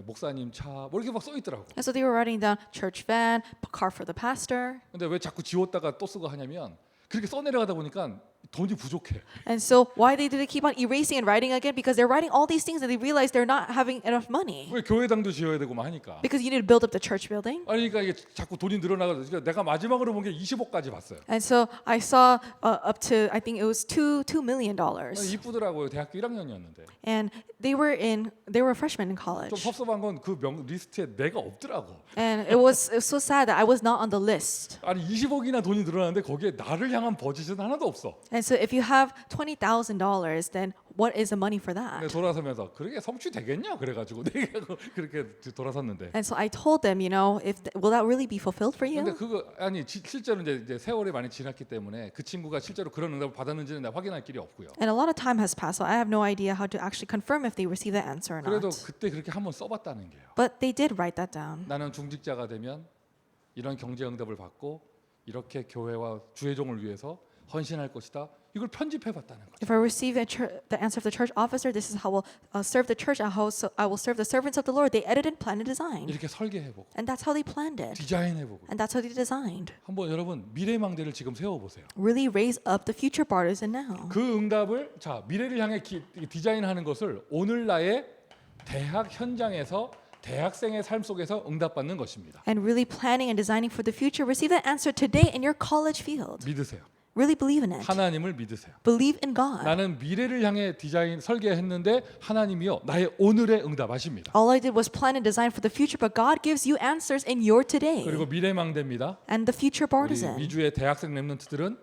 목사님 차, 뭐 이렇게 막 써 있더라고. And so they were writing down church van, car for the pastor. 근데 왜 자꾸 지웠다가 또 쓰고 하냐면 그렇게 써내려가다 보니까 돈이 부족해. And so why do they keep on erasing and writing again? Because they're writing all these things and they realize they're not having enough money. 왜 교회당도 지어야 되고 막 하니까. Because you need to build up the church building. 아니 그러니까 이게 자꾸 돈이 늘어나가지고 내가 마지막으로 본 게 20억까지 봤어요. And so I saw up to, I think it was $2 million. 이쁘더라고요. 대학교 1학년이었는데. And they were freshmen in 좀 college. 섭섭한 건 그 리스트에 내가 없더라고. And it was so sad that I was not on the list. 아니 20억이나 돈이 늘어나는데 거기에 나를 향한 버짓은 하나도 없어. And so if you have $20,000, then what is the money for 근데 that? 돌아서면서 그러게 성취되겠냐 그래가지고 내가 그렇게 돌아섰는데. And so I told them, if will that really be fulfilled for 근데 you? 그거 아니 실제로 이제 세월이 많이 지났기 때문에 그 친구가 실제로 그런 응답을 받았는지는 내가 확인할 길이 없고요. And a lot of time has passed, so I have no idea how to actually confirm if they received the answer or 그래도 not. 그때 그렇게 한번 써봤다는 게요. But they did write that down. 나는 중직자가 되면 이런 경제 응답을 받고 이렇게 교회와 주의종을 위해서 헌신할 것이다. 이걸 편집해봤다는 거죠. If I receive the answer of the church officer, this is how I will serve the church and how I will serve the servants of the Lord. They edited, planned, and designed. 이렇게 설계해보고 And that's how they planned it. 디자인해보고 And that's how they designed. 한번 여러분 미래망대를 지금 세워보세요. Really raise up the future partisan now. 그 응답을 자 미래를 향해 디자인하는 것을 오늘 나의 대학 현장에서 대학생의 삶 속에서 응답받는 것입니다. And really planning and designing for the future. Receive that answer today in your college field. 믿으세요. Really believe in it. 하나님을 믿으세요. Believe in God. 나는 미래를 향해 디자인 설계했는데 하나님이요 나의 오늘에 응답하십니다. All I did was plan and design for the future, but God gives you answers in your today. 그리고 미래망대입니다. And the future 우리 partisan. 미주의 대학생 랩런트들은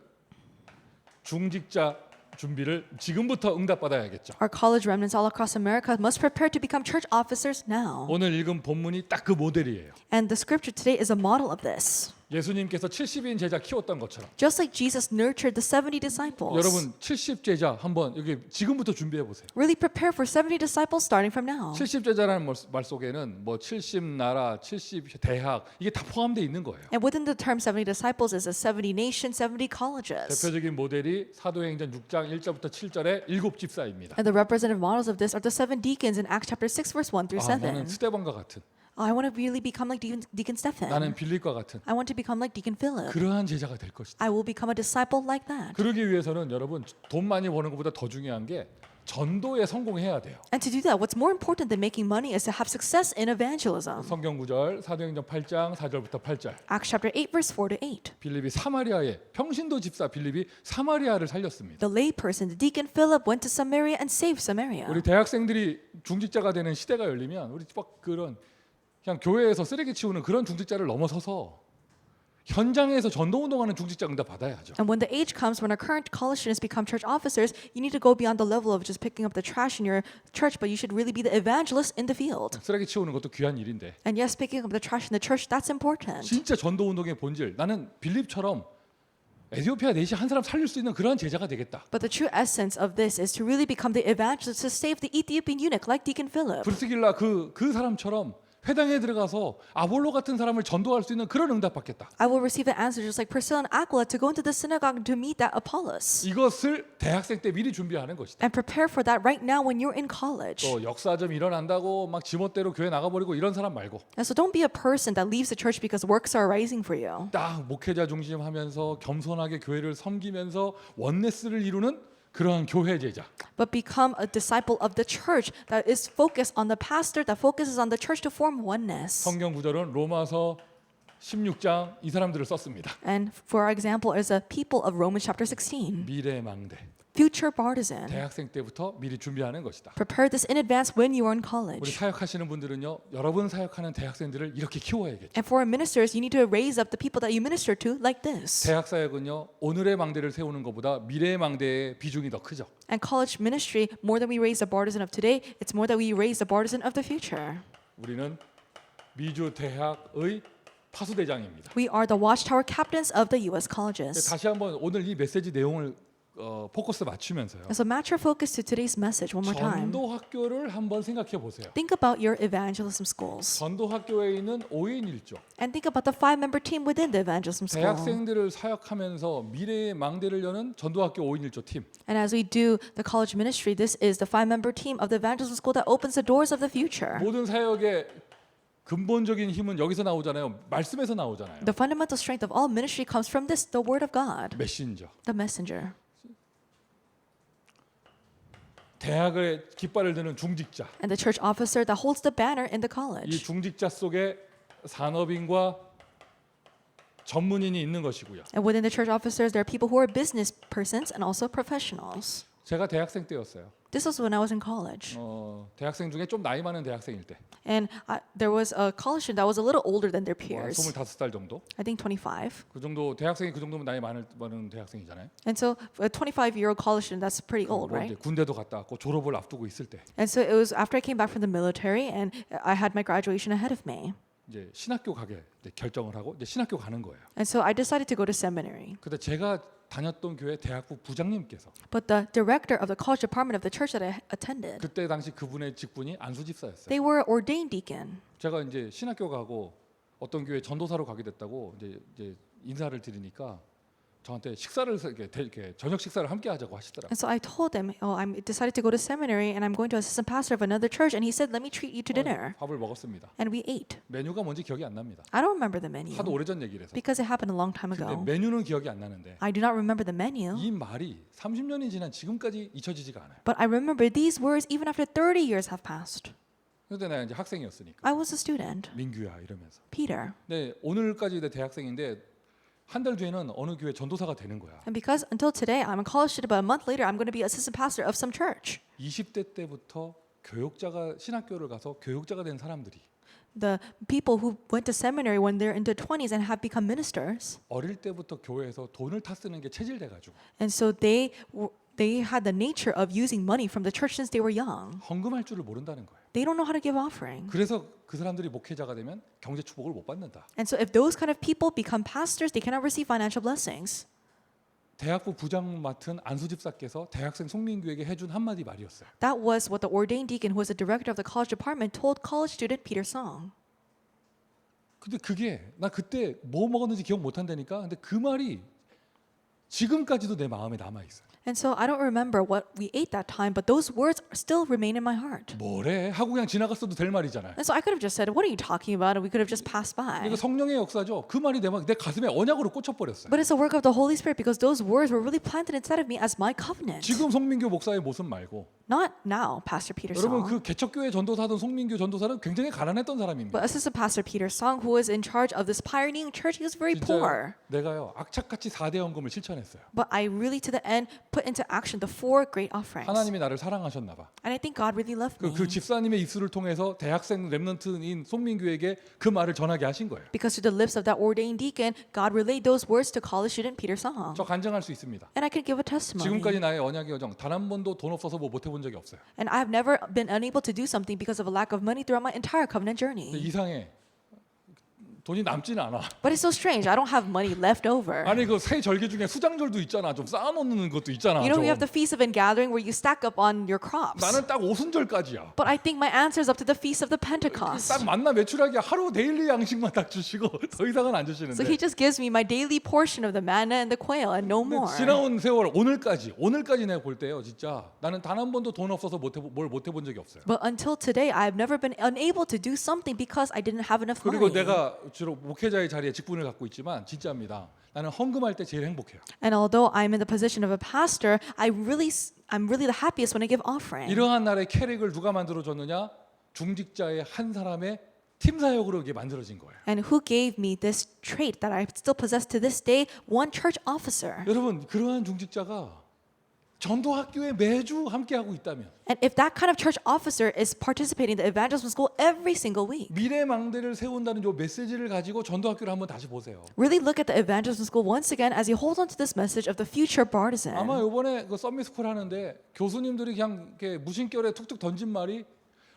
중직자 준비를 지금부터 응답받아야겠죠. Our college remnants all across America must prepare to become church officers now. 오늘 읽은 본문이 딱 그 모델이에요. And the scripture today is a model of this. 예수님께서 70인 제자 키웠던 것처럼 Just like Jesus nurtured the 70 disciples. 여러분 70 제자 한번 여기 지금부터 준비해 보세요. Really prepare for 70 disciples starting from now. 70 제자라는 말 속에는 뭐 70 나라, 70 대학 이게 다 포함되어 있는 거예요. And within the term 70 disciples is a 70 nations, 70 colleges. 대표적인 모델이 사도행전 6장 1절부터 7절의 7 집사입니다. And the representative models of this are the 7 deacons in Acts chapter 6 verse 1 through 아, 7. 나는 스데반과 같은, I want to really become like Deacon Stephen. 나는 빌립과 같은 I want to become like Deacon Philip. 그러한 제자가 될 것이다. I will become a disciple like that. 그러기 위해서는 여러분 돈 많이 버는 것보다 더 중요한 게 전도에 성공해야 돼요. And to do that, what's more important than making money is to have success in evangelism. 성경 구절 사도행전 8장 4절부터 8절. Acts chapter 8 verse 4 to 8. 빌립이 사마리아에 평신도 집사 빌립이 사마리아를 살렸습니다. The lay person, the deacon Philip, went to Samaria and saved Samaria. 우리 대학생들이 중직자가 되는 시대가 열리면 우리 막 그런 그냥 교회에서 쓰레기 치우는 그런 중직자를 넘어서서 현장에서 전도 운동하는 중직자 응답 받아야죠. And when the age comes when our current college students become church officers, you need to go beyond the level of just picking up the trash in your church, but you should really be the evangelist in the field. 쓰레기 치우는 것도 귀한 일인데 And yes, picking up the trash in the church, that's important. 진짜 전도 운동의 본질 나는 빌립처럼 에티오피아 내시 한 사람 살릴 수 있는 그러한 제자가 되겠다. But the true essence of this is to really become the evangelist to save the Ethiopian eunuch like Deacon Philip. 브리스길라 그 사람처럼 회당에 들어가서 아볼로 같은 사람을 전도할 수 있는 그런 응답 받겠다. I will receive the answer just like Priscilla and Aquila to go into the synagogue to meet that Apollos. 이것을 대학생 때 미리 준비하는 것이다. And prepare for that right now when you're in college. 또 역사점 일어난다고 막 지멋대로 교회 나가버리고 이런 사람 말고 And so don't be a person that leaves the church because works are arising for you. 딱 목회자 중심하면서 겸손하게 교회를 섬기면서 원네스를 이루는 그러한 교회 제자. But become a disciple of the church that is focused on the pastor, that focuses on the church to form oneness. 성경 구절은 로마서 16장 이 사람들을 썼습니다. And for our example is a people of Romans chapter 16. 미래망대. Future partisan. 대학생 때부터 미리 준비하는 것이다. Prepare this in advance when you are in 우리 college. 사역하시는 분들은요. 여러분 사역하는 대학생들을 이렇게 키워야겠죠. And for our ministers, you need to raise up the people that you minister to like this. 대학 사역은요. 오늘의 망대를 세우는 것보다 미래의 망대의 비중이 더 크죠. And college ministry, more than we raise the partisan of today, it's more that we raise the partisan of the future. 우리는 미주 대학의 파수대장입니다. We are the watchtower captains of the U.S. colleges. 다시 한번 오늘 이 메시지 내용을 포커스 맞추면서요. And so match your focus to today's message one more time. 전도 학교를 한번 생각해 보세요. Think about your evangelism schools. 전도 학교에 있는 5인 1조. And think about the 5-member team within the evangelism school. 대학생들을 사역하면서 미래의 망대를 여는 전도 학교 5인 1조 팀. And as we do the college ministry, this is the 5-member team of the evangelism school that opens the doors of the future. 모든 사역의 근본적인 힘은 여기서 나오잖아요. 말씀에서 나오잖아요. The fundamental strength of all ministry comes from this, the word of God, 메신저. the messenger. 대학의 깃발을 드는 중직자. And the church officer that holds the banner in the 이 college. 중직자 속에 산업인과 전문인이 있는 것이고요. And within the church officers, there are people who are business persons and also professionals. 제가 대학생 때였어요. This was when I was in college. 대학생 중에 좀 나이 많은 대학생일 때. And there was a college student that was a little older than their peers. 25살 정도. I think 25. 그 정도 대학생이 그 정도면 나이 많은 대학생이잖아요. And so a 25-year-old college student, that's pretty old, 뭐 right? 이제 군대도 갔다 왔고 졸업을 앞두고 있을 때 And so it was after I came back from the military and I had my graduation ahead of me. 이제 신학교 가게 이제 결정을 하고 이제 신학교 가는 거예요. And so I decided to go to seminary. 근데 제가 다녔던 교회 대학부 부장님께서 But the director of the college department of the church that I attended, 그때 당시 그분의 직분이 안수집사였어요. they were ordained deacon. 제가 이제 신학교 가고 어떤 교회 전도사로 가게 됐다고 이제 인사를 드리니까 저한테 식사를 이렇게 저녁 식사를 함께 하자고 하시더라고요. And so I told him, oh, I decided to go to seminary and I'm going to assistant pastor of another church. And he said, let me treat you to dinner. 밥을 먹었습니다. And we ate. 메뉴가 뭔지 기억이 안 납니다. I don't remember the menu 하도 오래전 얘기를 해서. because it happened a long time 근데 ago. 메뉴는 기억이 안 나는데 I do not remember the menu, 이 말이 30년이 지난 지금까지 잊혀지지가 않아요. but I remember these words even after 30 years have passed. 그때 내가 이제 학생이었으니까 I was a student, 민규야 이러면서. Peter. 네, 오늘까지 내 대학생인데 한 달 뒤에는 어느 교회 전도사가 되는 거야. And because until today I'm a college student, but a month later I'm going to be assistant pastor of some church. 20대 때부터 교육자가 신학교를 가서 교육자가 된 사람들이 The people who went to seminary when they're in their 20s and have become ministers. 어릴 때부터 교회에서 돈을 타 쓰는 게 체질돼 가지고 And so they had the nature of using money from the church since they were young. 헌금할 줄을 모른다는 거예요. They don't know how to give offering. 그래서 그 사람들이 목회자가 되면 경제 축복을 못 받는다. And so if those kind of people become pastors, they cannot receive financial blessings. 대학부 부장 맡은 안수집사께서 대학생 송민규에게 해준 한마디 말이었어요. That was what the ordained deacon, who was the director of the college department, told college student Peter Song. 근데 그게 나 그때 뭐 먹었는지 기억 못 한다니까. 근데 그 말이 지금까지도 내 마음에 남아 있어요. And so I don't remember what we ate that time, but those words still remain in my heart. 뭐래? 하고 그냥 지나갔어도 될 말이잖아요. And so I could have just said, "What are you talking about?" And we could have just passed by. 이거 성령의 역사죠. 그 말이 내 가슴에 언약으로 꽂혀버렸어요. But it's a work of the Holy Spirit because those words were really planted inside of me as my covenant. 지금 송민규 목사의 모습 말고 Not now, Pastor Peter 여러분 Song, 그 개척교회 전도사던 송민규 전도사는 굉장히 가난했던 사람입니다. but Assistant Pastor Peter Song, who was in charge of this pioneering church, he was very poor. 내가요 악착같이 4대 헌금을 실천했어요. But I really, to the end, put into action the 4 great offerings. 하나님이 나를 사랑하셨나 봐. And I think God really loved me. 그 집사님의 입술을 통해서 대학생 렘넌트인 송민규에게 그 말을 전하게 하신 거예요. Because through the lips of that ordained deacon, God relayed those words to college student Peter Song. 저 간증할 수 있습니다. And I could give a testimony. 지금까지 나의 언약의 여정 단 한 번도 돈 없어서 뭐 못 해본 적이 없어요. And I have never been unable to do something because of a lack of money throughout my entire covenant 근데 journey. 이상해. 돈이 남지는 않아. But it's so strange. I don't have money left over. 아니 그 새 절기 중에 수장절도 있잖아. 좀 쌓아놓는 것도 있잖아. You know, we 좀. have the Feast of Ingathering where you stack up on your crops. 나는 딱 오순절까지야. But I think my answer is up to the Feast of the Pentecost. 딱 만나 매출하기 하루 데일리 양식만 딱 주시고 더 이상은 안 주시는데. So he just gives me my daily portion of the manna and the quail and no 근데 more. 지나온 세월 오늘까지 내가 볼 때요 진짜 나는 단 한 번도 돈 없어서 뭘 못 해본 적이 없어요. But until today, I have never been unable to do something because I didn't have enough 그리고 money. 내가 주로 목회자의 자리에 직분을 갖고 있지만 진짜입니다. 나는 헌금할 때 제일 행복해요. And although I'm in the position of a pastor, I'm really the happiest when I give offering. 이러한 날의 캐릭을 누가 만들어줬느냐? 중직자의 한 사람의 팀 사역으로 이게 만들어진 거예요. And who gave me this trait that I still possess to this day? One church officer. 여러분 그러한 중직자가 전도학교에 매주 함께 하고 있다면 And if that kind of church officer is participating in the evangelism school every single week, 미래 망대를 세운다는 요 메시지를 가지고 전도학교를 한번 다시 보세요. really look at the evangelism school once again as he holds on to this message of the future partisan. 아마 이번에 그 썸밋스쿨 하는데 교수님들이 그냥 이렇게 무심결에 툭툭 던진 말이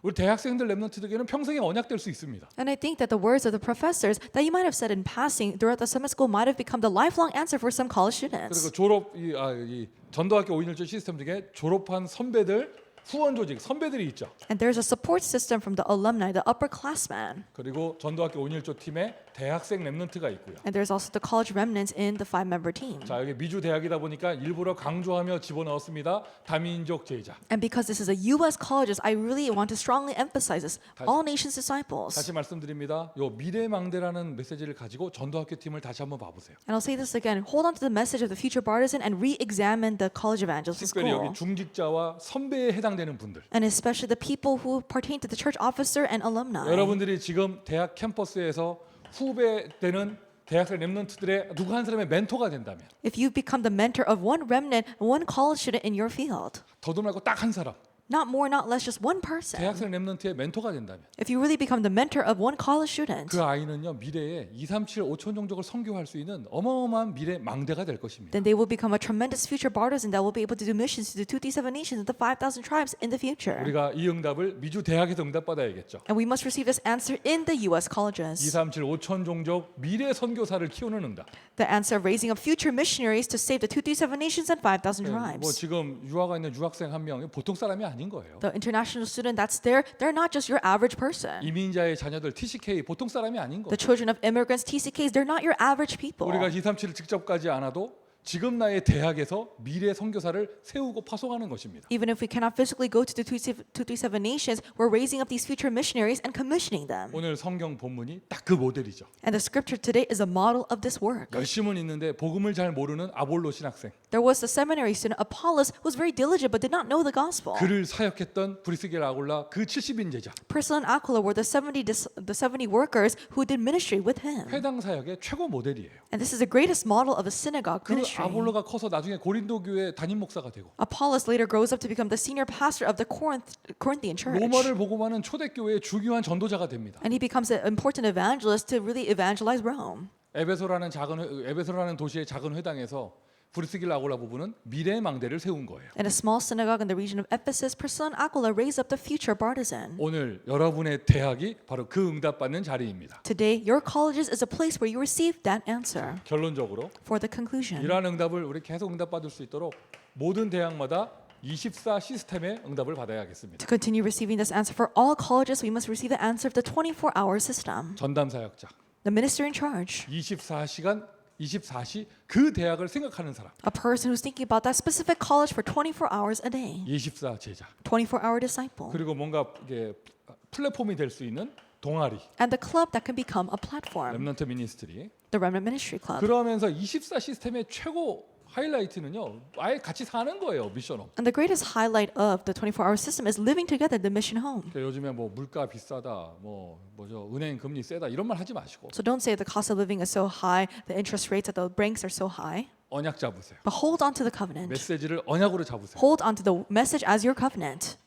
우리 대학생들 랩런트들에게는 평생의 언약될 수 있습니다. And I think that the words of the professors that you might have said in passing throughout the summer school might have become the lifelong answer for some college students. 그리고 이 전도학교 5.1절 시스템 중에 졸업한 선배들 후원 조직 선배들이 있죠. And there's a support system from the alumni, the upperclassmen. 그리고 전도학교 5.1조 팀에 대학생 랩런트가 있고요. And there's also the college remnants in the 5-member team. 자 여기 미주 대학이다 보니까 일부러 강조하며 집어넣었습니다. 다민족 제자. And because this is a U.S. colleges, I really want to strongly emphasize this. All nations disciples. 다시 말씀드립니다. 요 미래망대라는 메시지를 가지고 전도학교 팀을 다시 한번 봐보세요. And I'll say this again. Hold on to the message of the future partisan and re-examine the college evangelism 특별히 여기 school. 중직자와 선배에 해당되는 분들. And especially the people who pertain to the church officer and alumni. 여러분들이 지금 대학 캠퍼스에서 후배 되는 대학생 랩런트들의 누구 한 사람의 멘토가 된다면, If you become the mentor of one remnant, one college student in your field, 더도 말고 딱 한 사람, not more, not less, just one person. 대학생 랩런트의 멘토가 된다면, If you really become the mentor of one college student, 그 아이는요 미래에 2, 3, 7, 5천 종족을 선교할 수 있는 어마어마한 미래 망대가 될 것입니다. then they will become a tremendous future partisan that will be able to do missions to the 237 nations and the 5,000 tribes in the future. 우리가 이 응답을 미주 대학에서 응답받아야겠죠. And we must receive this answer in the U.S. 2, colleges. 3, 7, 5천 종족 미래 선교사를 키우는 응답. The answer of raising up future missionaries to save the 237 nations and 5,000 뭐 tribes. 지금 유학가 있는 유학생 한 명 보통 사람이 아닌 거예요. The international student that's there, they're not just your average person. 이민자의 자녀들 TCK 보통 사람이 아닌 The 거예요. children of immigrants, TCKs, they're not your average people. 우리가 2, 3, 7을 직접 가지 않아도 지금 나의 대학에서 미래 선교사를 세우고 파송하는 것입니다. Even if we cannot physically go to the 237 nations, we're raising up these future missionaries and commissioning them. 오늘 성경 본문이 딱 그 모델이죠. And the scripture today is a model of this work. 열심은 있는데 복음을 잘 모르는 아볼로 신학생, There was a seminary student, Apollos, who was very diligent but did not know the gospel. 그를 사역했던 브리스겔 아굴라 그 70인 제자, Priscilla and Aquila were the 70 workers who did ministry with him. 회당 사역의 최고 모델이에요. And this is the greatest model of a synagogue 그 ministry. 아볼로가 커서 나중에 고린도 교회 담임 목사가 되고 Apollos later grows up to become the senior pastor of the Corinthian church. 로마를 복음하는 초대교회의 중요한 전도자가 됩니다. And he becomes an important evangelist to really evangelize Rome. 에베소라는 도시의 작은 회당에서 브리스길 아굴라 부부는 미래의 망대를 세운 거예요. In a small synagogue in the region of Ephesus, Priscilla and Aquila raised up the future partisan. 오늘 여러분의 대학이 바로 그 응답받는 자리입니다. Today, your colleges is a place where you receive that answer. 결론적으로 For the conclusion, 이러한 응답을 우리 계속 응답받을 수 있도록 모든 대학마다 24 시스템의 응답을 받아야겠습니다. to continue receiving this answer for all colleges, we must receive the answer of the 24-hour system. 전담 사역자, The minister in charge, 24시간 24시 그 대학을 생각하는 사람, a person who's thinking about that specific college for 24 hours a day, 24 제자, 24-hour disciple, 그리고 뭔가 이게 플랫폼이 될 수 있는 동아리, and the club that can become a platform, 렘넌트 미니스트리. the Remnant Ministry Club. 그러면서 24 시스템의 최고 하이라이트는요, 아예 같이 사는 거예요, 미션홈. And the greatest highlight of the 24-hour system is living together, the mission home. 그러니까 요즘에 뭐 물가 비싸다, 은행 금리 세다 이런 말 하지 마시고 So don't say the cost of living is so high, the interest rates at the banks are so high, 언약 잡으세요. but hold on to the covenant. 메시지를 언약으로 잡으세요. Hold on to the message as your covenant.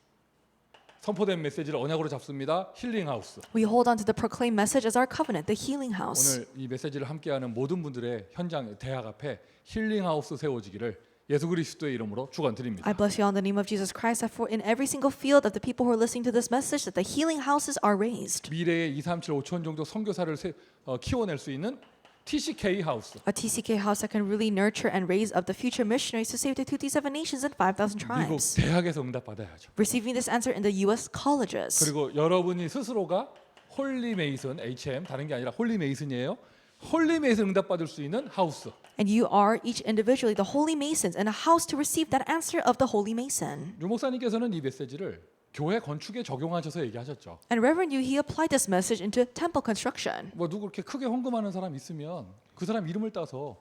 선포된 메시지를 언약으로 잡습니다. 힐링하우스. We hold on to the proclaimed message as our covenant, the healing house. 오늘 이 메시지를 함께하는 모든 분들의 현장 대학 앞에 힐링하우스 세워지기를 예수 그리스도의 이름으로 축원드립니다. I bless you all in the name of Jesus Christ that for in every single field of the people who are listening to this message that the healing houses are raised. 미래의 2, 3, 7, 5천 종족 선교사를 키워낼 수 있는 TCK 하우스. A TCK house that can really nurture and raise up the future missionaries to save the 237 nations and 5,000 미국 tribes. 대학에서 응답받아야죠. Receiving this answer in the U.S. colleges. 그리고 여러분이 스스로가 홀리 메이슨 HM 다른 게 아니라 홀리 메이슨이에요. 홀리 메이슨 응답받을 수 있는 하우스. And you are each individually the holy masons and a house to receive that answer of the holy mason. 유 목사님께서는 이 메시지를 교회 건축에 적용하셔서 얘기하셨죠. And Reverend Yu, he applied this message into temple construction. 뭐 누구 그렇게 크게 헌금하는 사람 있으면 그 사람 이름을 따서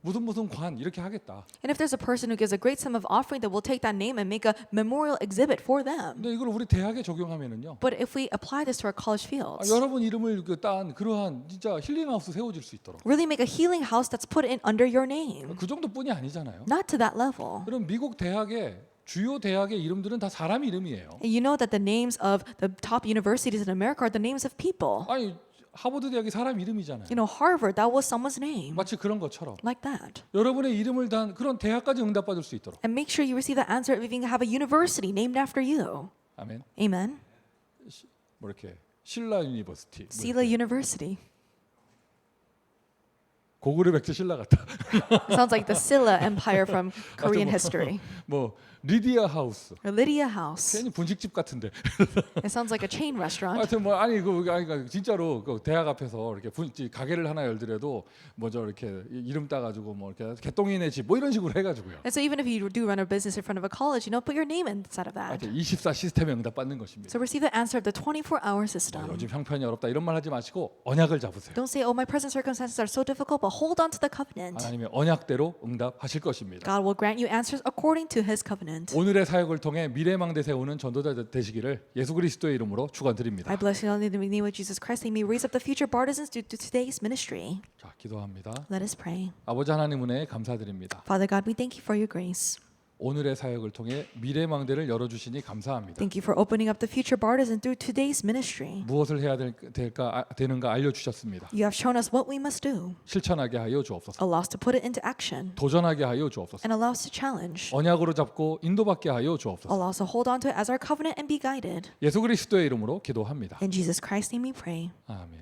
무슨 관 이렇게 하겠다. And if there's a person who gives a great sum of offering, that we'll take that name and make a memorial exhibit for them. 근데 이걸 우리 대학에 적용하면은요. But if we apply this to our college fields, 여러분 이름을 딴 그러한 진짜 힐링하우스 세워질 수 있도록. really make a healing house that's put in under your name. 그 정도뿐이 아니잖아요. Not to that level. 그럼 미국 대학의 주요 대학의 이름들은 다 사람 이름이에요. And you know that the names of the top universities in America are the names of people. 아니 하버드 대학이 사람 이름이잖아요. You know, Harvard, that was someone's name. 마치 그런 것처럼 Like that. 여러분의 이름을 단 그런 대학까지 응답받을 수 있도록. And make sure you receive the answer if you can have a university named after you. 아멘. Amen. 뭐 이렇게 신라 유니버시티. 뭐 Sila University. 고구려 백제 신라 같다. It sounds like the Silla Empire from Korean history. 뭐 리디아 하우스. Or Lydia House. 괜히 분식집 같은데. It sounds like a chain restaurant. 하여튼 뭐 아니 그러니까 진짜로 그 대학 앞에서 이렇게 가게를 하나 열더라도 뭐죠 이렇게 이름 따가지고 뭐 이렇게 개똥이네 집 뭐 이런 식으로 해가지고요. And so even if you do run a business in front of a college, you know, put your name inside of that. 하여튼 24 시스템에 응답받는 것입니다. So receive the answer of the 24-hour system. 요즘 형편이 어렵다 이런 말 하지 마시고 언약을 잡으세요. Don't say, oh, my present circumstances are so difficult, but hold on to the covenant. 하나님의 언약대로 응답하실 것입니다. God will grant you answers according to his covenant. covenant. 오늘의 사역을 통해 미래망대 세우는 전도자 되시기를 예수 그리스도의 이름으로 축원드립니다. I bless you in the name of Jesus Christ. They may raise up the future partisans to today's ministry. 자, 기도합니다. Let us pray. 아버지 하나님 은혜에 감사드립니다. Father God, we thank you for your grace. 오늘의 사역을 통해 미래망대를 열어주시니 감사합니다. Thank you for opening up the future partisan through today's ministry. 무엇을 해야 되는가 알려주셨습니다. You have shown us what we must do. 실천하게 하여 주옵소서. Allow us to put it into action 도전하게 하여 주옵소서. and allow us to challenge. 언약으로 잡고 인도받게 하여 주옵소서. Allow us to hold on to it as our covenant and be guided. 예수 그리스도의 이름으로 기도합니다. In Jesus Christ's name we pray. 아멘.